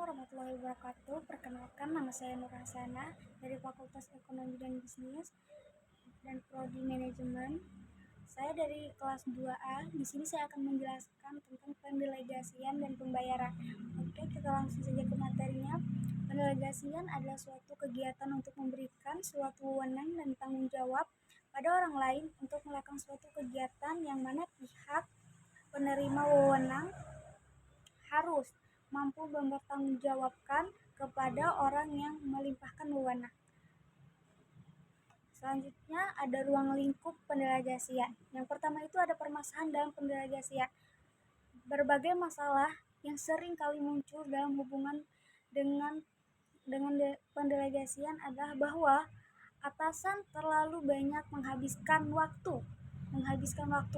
warahmatullahi wabarakatuh. Perkenalkan, nama saya Nur Hasana dari Fakultas Ekonomi dan Bisnis dan Prodi Manajemen. Saya dari kelas 2A. Di sini saya akan menjelaskan tentang pendelegasian dan pembayaran. Oke, kita langsung saja ke materinya. Pendelegasian adalah suatu kegiatan untuk memberikan suatu wewenang dan tanggung jawab pada orang lain untuk melakukan suatu kegiatan yang mana pihak penerima wewenang harus mampu mempertanggungjawabkan kepada orang yang melimpahkan wewenang. Selanjutnya ada ruang lingkup pendelegasian. Yang pertama itu ada permasalahan dalam pendelegasian. Berbagai masalah yang sering kali muncul dalam hubungan dengan pendelegasian adalah bahwa atasan terlalu banyak menghabiskan waktu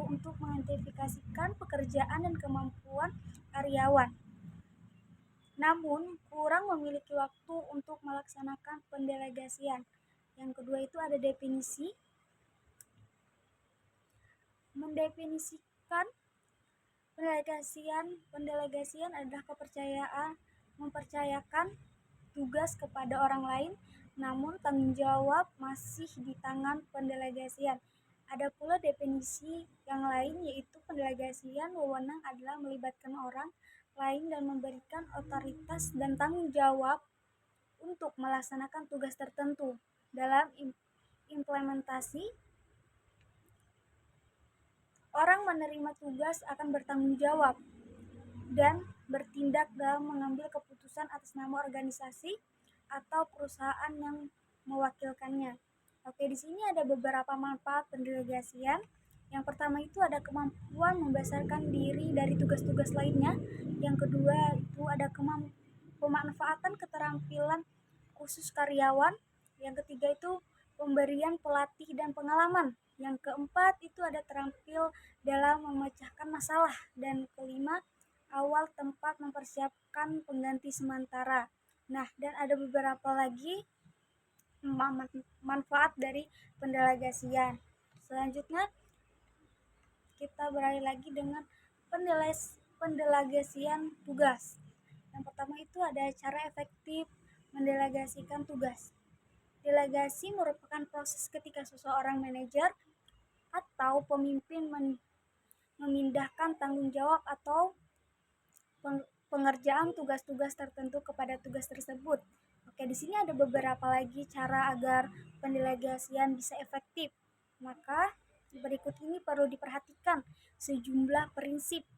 untuk mengidentifikasikan pekerjaan dan kemampuan karyawan, namun kurang memiliki waktu untuk melaksanakan pendelegasian. Yang kedua itu ada definisi. Mendefinisikan pendelegasian adalah mempercayakan tugas kepada orang lain, namun tanggung jawab masih di tangan pendelegasian. Ada pula definisi yang lain, yaitu pendelegasian wewenang adalah melibatkan orang lain dan memberikan otoritas dan tanggung jawab untuk melaksanakan tugas tertentu. Dalam implementasi, orang menerima tugas akan bertanggung jawab dan bertindak dalam mengambil keputusan atas nama organisasi atau perusahaan yang mewakilkannya. Oke, di sini ada beberapa manfaat pendelegasian. Yang pertama itu ada kemampuan membesarkan diri dari tugas-tugas lainnya. Yang kedua itu ada pemanfaatan keterampilan khusus karyawan. Yang ketiga itu pemberian pelatih dan pengalaman. Yang keempat itu ada terampil dalam memecahkan masalah. Dan kelima, awal tempat mempersiapkan pengganti sementara. Nah, dan ada beberapa lagi manfaat dari pendelegasian. Selanjutnya kita beralih lagi dengan pendelegasian tugas. Yang pertama itu ada cara efektif mendelegasikan tugas. Delegasi merupakan proses ketika seseorang manajer atau pemimpin memindahkan tanggung jawab atau pengerjaan tugas-tugas tertentu kepada tugas tersebut. Oke, di sini ada beberapa lagi cara agar pendelegasian bisa efektif. Maka berikut ini perlu diperhatikan sejumlah prinsip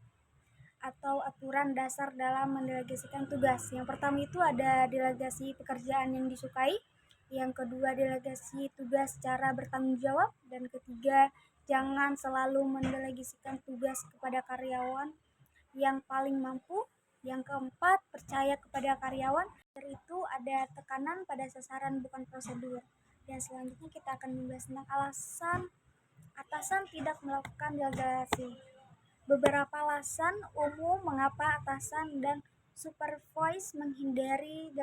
atau aturan dasar dalam mendelegasikan tugas. Yang pertama itu ada delegasi pekerjaan yang disukai. Yang kedua, delegasi tugas secara bertanggung jawab. Dan ketiga, jangan selalu mendelegasikan tugas kepada karyawan yang paling mampu. Yang keempat, percaya kepada karyawan. Itu ada tekanan pada sasaran bukan prosedur. Dan selanjutnya kita akan membahas tentang alasan atasan tidak melakukan delegasi. Beberapa alasan umum mengapa atasan dan supervise menghindari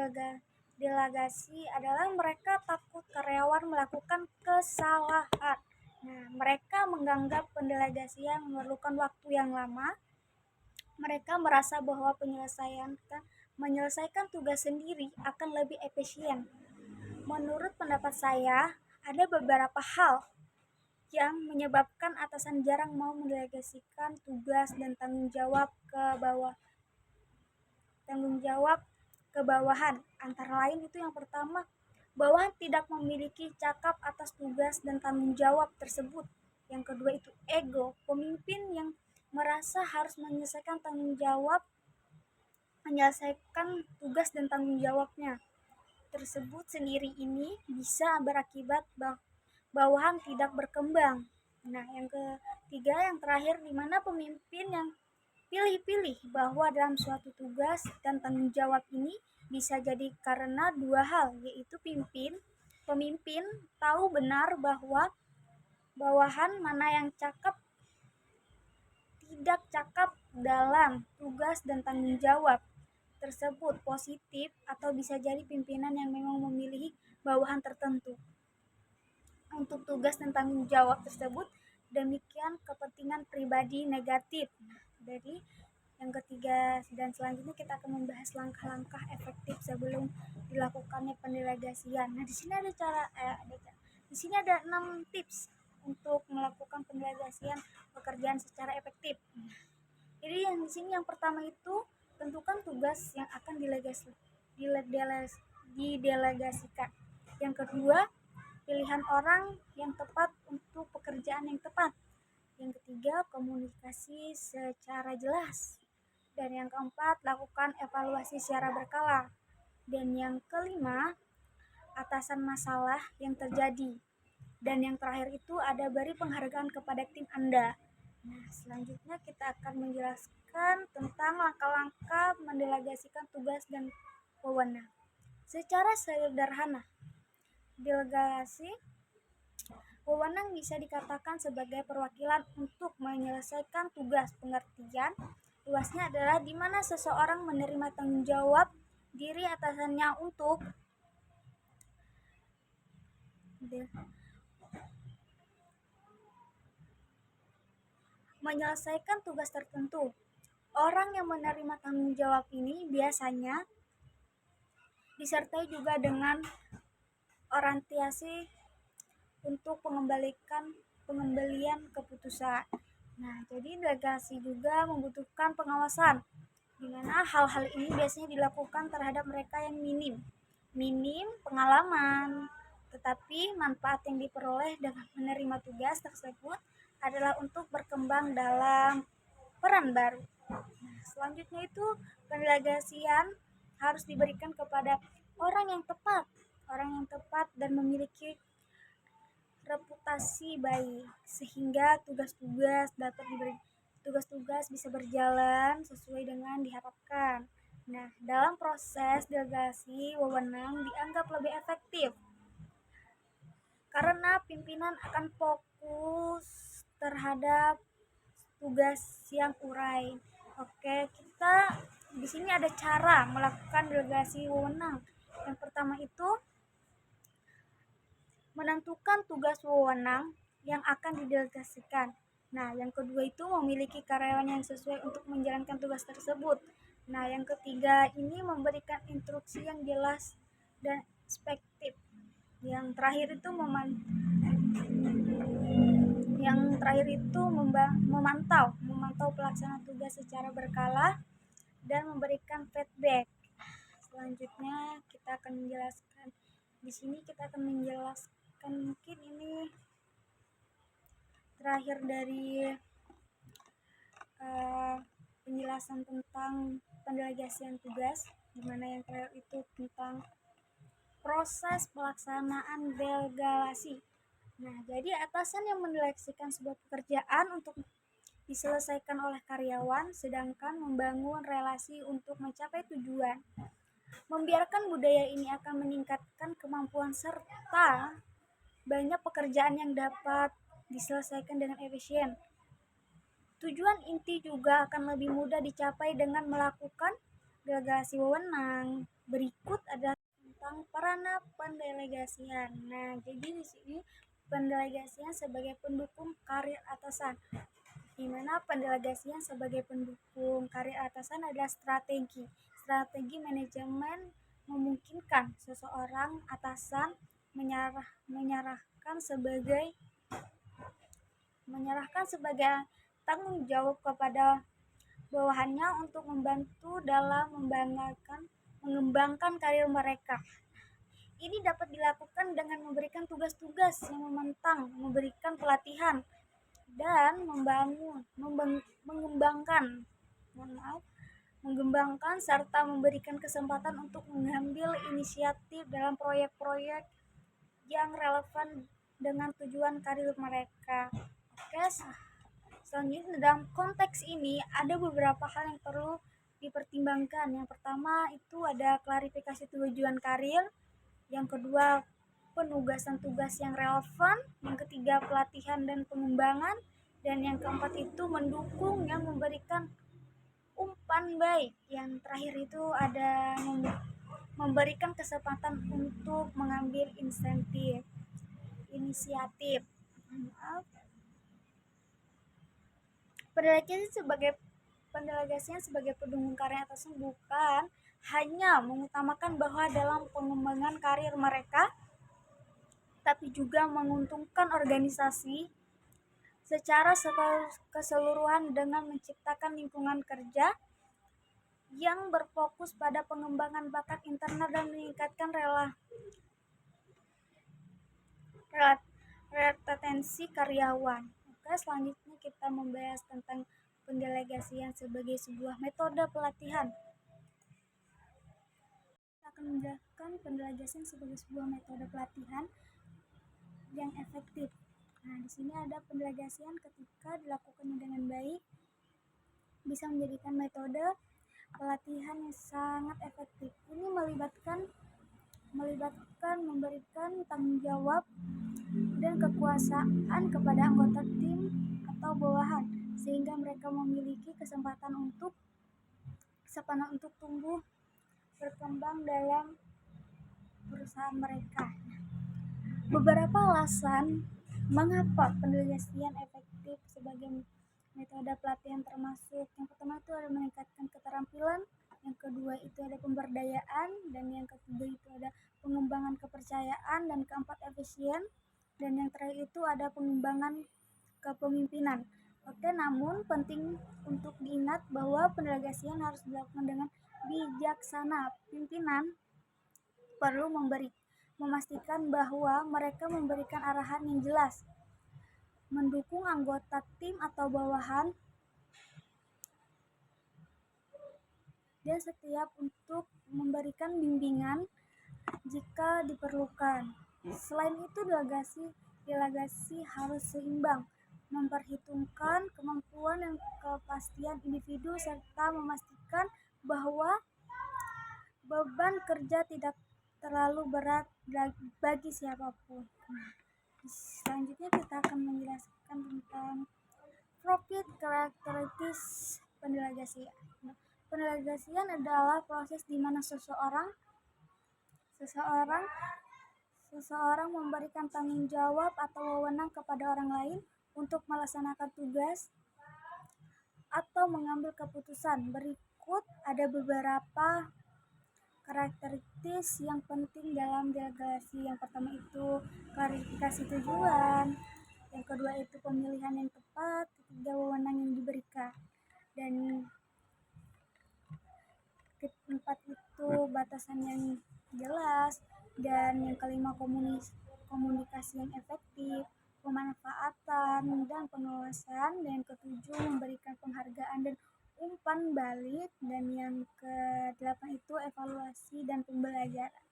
delegasi adalah mereka takut karyawan melakukan kesalahan. Nah, mereka menganggap pendelegasian memerlukan waktu yang lama. Mereka merasa bahwa menyelesaikan tugas sendiri akan lebih efisien. Menurut pendapat saya, ada beberapa hal yang menyebabkan atasan jarang mau mendelegasikan tugas dan tanggung jawab ke bawahan. Antara lain itu yang pertama, bawahan tidak memiliki cakap atas tugas dan tanggung jawab tersebut. Yang kedua itu ego, pemimpin yang merasa harus menyelesaikan tugas dan tanggung jawabnya tersebut sendiri ini bisa berakibat bawahan tidak berkembang. Nah, yang ketiga, yang terakhir, di mana pemimpin yang pilih-pilih bahwa dalam suatu tugas dan tanggung jawab ini bisa jadi karena dua hal, yaitu pemimpin tahu benar bahwa bawahan mana yang tidak cakap dalam tugas dan tanggung jawab tersebut positif, atau bisa jadi pimpinan yang memang memilih bawahan tertentu untuk tugas dan tanggung jawab tersebut demikian kepentingan pribadi negatif. Jadi Yang ketiga dan selanjutnya kita akan membahas langkah-langkah efektif sebelum dilakukannya pendelegasian. Nah, di sini ada di sini ada 6 tips untuk melakukan pendelegasian pekerjaan secara efektif. Jadi yang di sini yang pertama itu tentukan tugas yang akan didelegasikan. Yang kedua, pilihan orang yang tepat untuk pekerjaan yang tepat. Yang ketiga, komunikasi secara jelas. Dan yang keempat, lakukan evaluasi secara berkala. Dan yang kelima, atasan masalah yang terjadi. Dan yang terakhir itu ada beri penghargaan kepada tim Anda. Nah, selanjutnya kita akan menjelaskan tentang langkah-langkah mendelegasikan tugas dan wewenang. Secara sederhana, delegasi wewenang bisa dikatakan sebagai perwakilan untuk menyelesaikan tugas. Pengertian luasnya adalah di mana seseorang menerima tanggung jawab diri atasannya untuk menyelesaikan tugas tertentu. Orang yang menerima tanggung jawab ini biasanya disertai juga dengan orientasi untuk pengembalian keputusan. Nah, jadi delegasi juga membutuhkan pengawasan, di mana hal-hal ini biasanya dilakukan terhadap mereka yang minim pengalaman, tetapi manfaat yang diperoleh dengan menerima tugas tersebut adalah untuk berkembang dalam peran baru. Nah, selanjutnya itu pendelegasian harus diberikan kepada orang yang tepat dan memiliki reputasi baik, sehingga tugas-tugas bisa berjalan sesuai dengan diharapkan. Nah, dalam proses delegasi wewenang dianggap lebih efektif karena pimpinan akan fokus terhadap tugas yang urai. Oke, kita di sini ada cara melakukan delegasi wewenang. Yang pertama itu menentukan tugas wewenang yang akan didelegasikan. Nah, yang kedua itu memiliki karyawan yang sesuai untuk menjalankan tugas tersebut. Nah, yang ketiga ini memberikan instruksi yang jelas dan efektif. Yang terakhir itu memantau pelaksanaan tugas secara berkala dan memberikan feedback. Selanjutnya kita akan menjelaskan mungkin ini terakhir dari penjelasan tentang pendelegasian tugas, di mana yang terakhir itu tentang proses pelaksanaan delegasi. Nah, jadi atasan yang mendelegasikan sebuah pekerjaan untuk diselesaikan oleh karyawan, sedangkan membangun relasi untuk mencapai tujuan. Membiarkan budaya ini akan meningkatkan kemampuan serta banyak pekerjaan yang dapat diselesaikan dengan efisien. Tujuan inti juga akan lebih mudah dicapai dengan melakukan delegasi wewenang. Berikut adalah tentang peran pendelegasian. Nah, jadi di sini pendelegasian sebagai pendukung karir atasan. Di mana pendelegasian sebagai pendukung karir atasan adalah strategi manajemen memungkinkan seseorang atasan menyerahkan sebagai tanggung jawab kepada bawahannya untuk membantu dalam mengembangkan karir mereka. Ini dapat dilakukan dengan memberikan tugas-tugas yang menantang, memberikan pelatihan, dan mengembangkan serta memberikan kesempatan untuk mengambil inisiatif dalam proyek-proyek yang relevan dengan tujuan karir mereka. Oke, selanjutnya dalam konteks ini ada beberapa hal yang perlu dipertimbangkan. Yang pertama itu ada klarifikasi tujuan karir, yang kedua penugasan tugas yang relevan, yang ketiga pelatihan dan pengembangan, dan yang keempat itu mendukung yang memberikan umpan baik. Yang terakhir itu ada memberikan kesempatan untuk mengambil inisiatif. Pendelegasi sebagai pendelegasian sebagai pendukung karir atasnya bukan hanya mengutamakan bahwa dalam pengembangan karir mereka, tapi juga menguntungkan organisasi secara keseluruhan dengan menciptakan lingkungan kerja yang berfokus pada pengembangan bakat internal dan meningkatkan retensi karyawan. Oke, selanjutnya kita membahas tentang pendelegasian sebagai sebuah metode pelatihan. Kita akan menjelaskan pendelegasian sebagai sebuah metode pelatihan yang efektif. Nah, di sini ada pendelegasian ketika dilakukan dengan baik bisa menjadikan metode pelatihan yang sangat efektif. Ini melibatkan memberikan tanggung jawab dan kekuasaan kepada anggota tim atau bawahan sehingga mereka memiliki kesempatan untuk tumbuh berkembang dalam perusahaan mereka. Beberapa alasan mengapa pendelegasian efektif sebagai metode pelatihan termasuk yang pertama itu ada meningkatkan keterampilan, yang kedua itu ada pemberdayaan, dan yang ketiga itu ada pengembangan kepercayaan, dan keempat efisien, dan yang terakhir itu ada pengembangan kepemimpinan. Oke, namun penting untuk diingat bahwa pendelegasian harus dilakukan dengan bijaksana. Pimpinan perlu memastikan bahwa mereka memberikan arahan yang jelas, mendukung anggota tim atau bawahan, dan setiap untuk memberikan bimbingan jika diperlukan. Selain itu, delegasi harus seimbang, memperhitungkan kemampuan dan kepastian individu serta memastikan bahwa beban kerja tidak terlalu berat bagi siapapun. Selanjutnya kita akan menjelaskan tentang profit characteristics pendelegasian. Pendelegasian adalah proses di mana seseorang memberikan tanggung jawab atau wewenang kepada orang lain untuk melaksanakan tugas atau mengambil keputusan. Berikut ada beberapa karakteristik yang penting dalam delegasi. Yang pertama itu klarifikasi tujuan, yang kedua itu pemilihan yang tepat, ketiga wewenang yang diberikan, dan keempat itu batasan yang jelas, dan yang kelima komunikasi yang efektif, pemanfaatan dan pengawasan, dan yang ketujuh memberikan penghargaan dan umpan balik, dan yang ke-8 itu evaluasi dan pembelajaran.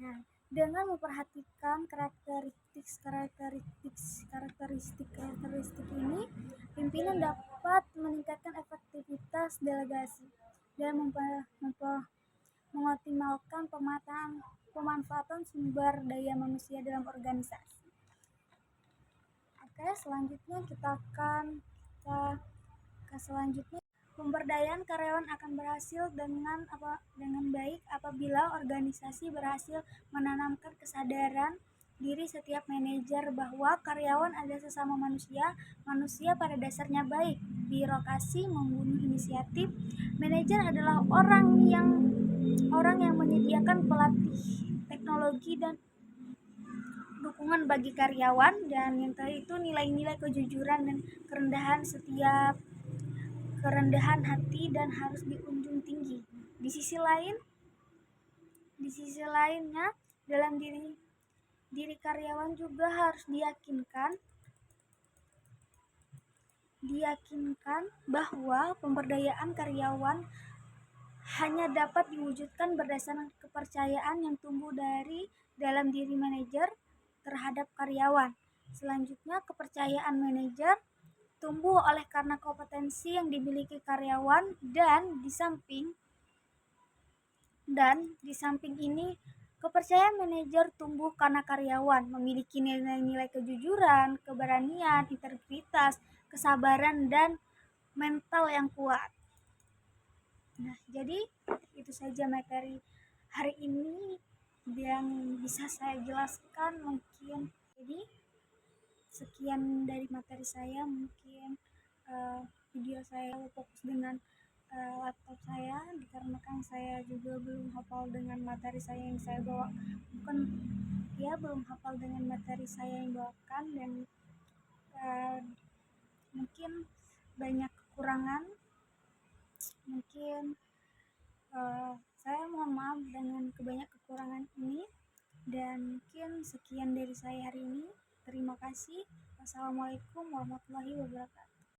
Nah, dengan memperhatikan karakteristik ini, pimpinan dapat meningkatkan efektivitas delegasi dan mengoptimalkan pemanfaatan sumber daya manusia dalam organisasi. Oke, selanjutnya kita akan ke selanjutnya. Pemberdayaan karyawan akan berhasil dengan baik apabila organisasi berhasil menanamkan kesadaran diri setiap manajer bahwa karyawan adalah sesama manusia pada dasarnya baik. Birokrasi membunuh inisiatif. Manajer adalah orang yang menyediakan pelatih, teknologi, dan dukungan bagi karyawan, dan yang terakhir itu nilai-nilai kejujuran dan kerendahan hati dan harus diunjung tinggi. Di sisi lainnya dalam diri karyawan juga harus diyakinkan bahwa pemberdayaan karyawan hanya dapat diwujudkan berdasarkan kepercayaan yang tumbuh dari dalam diri manajer terhadap karyawan. Selanjutnya, kepercayaan manajer tumbuh oleh karena kompetensi yang dimiliki karyawan, dan di samping ini kepercayaan manajer tumbuh karena karyawan memiliki nilai-nilai kejujuran, keberanian, integritas, kesabaran, dan mental yang kuat. Nah, jadi itu saja materi hari ini yang bisa saya jelaskan mungkin. Jadi sekian dari materi saya, mungkin video saya fokus dengan laptop saya, dikarenakan saya juga belum hafal dengan materi saya yang saya bawa, bukan ya, belum hafal dengan materi saya yang bawakan, dan uh, mungkin banyak kekurangan. Mungkin saya mohon maaf dengan kebanyak kekurangan ini, dan mungkin sekian dari saya hari ini. Terima kasih. Wassalamualaikum warahmatullahi wabarakatuh.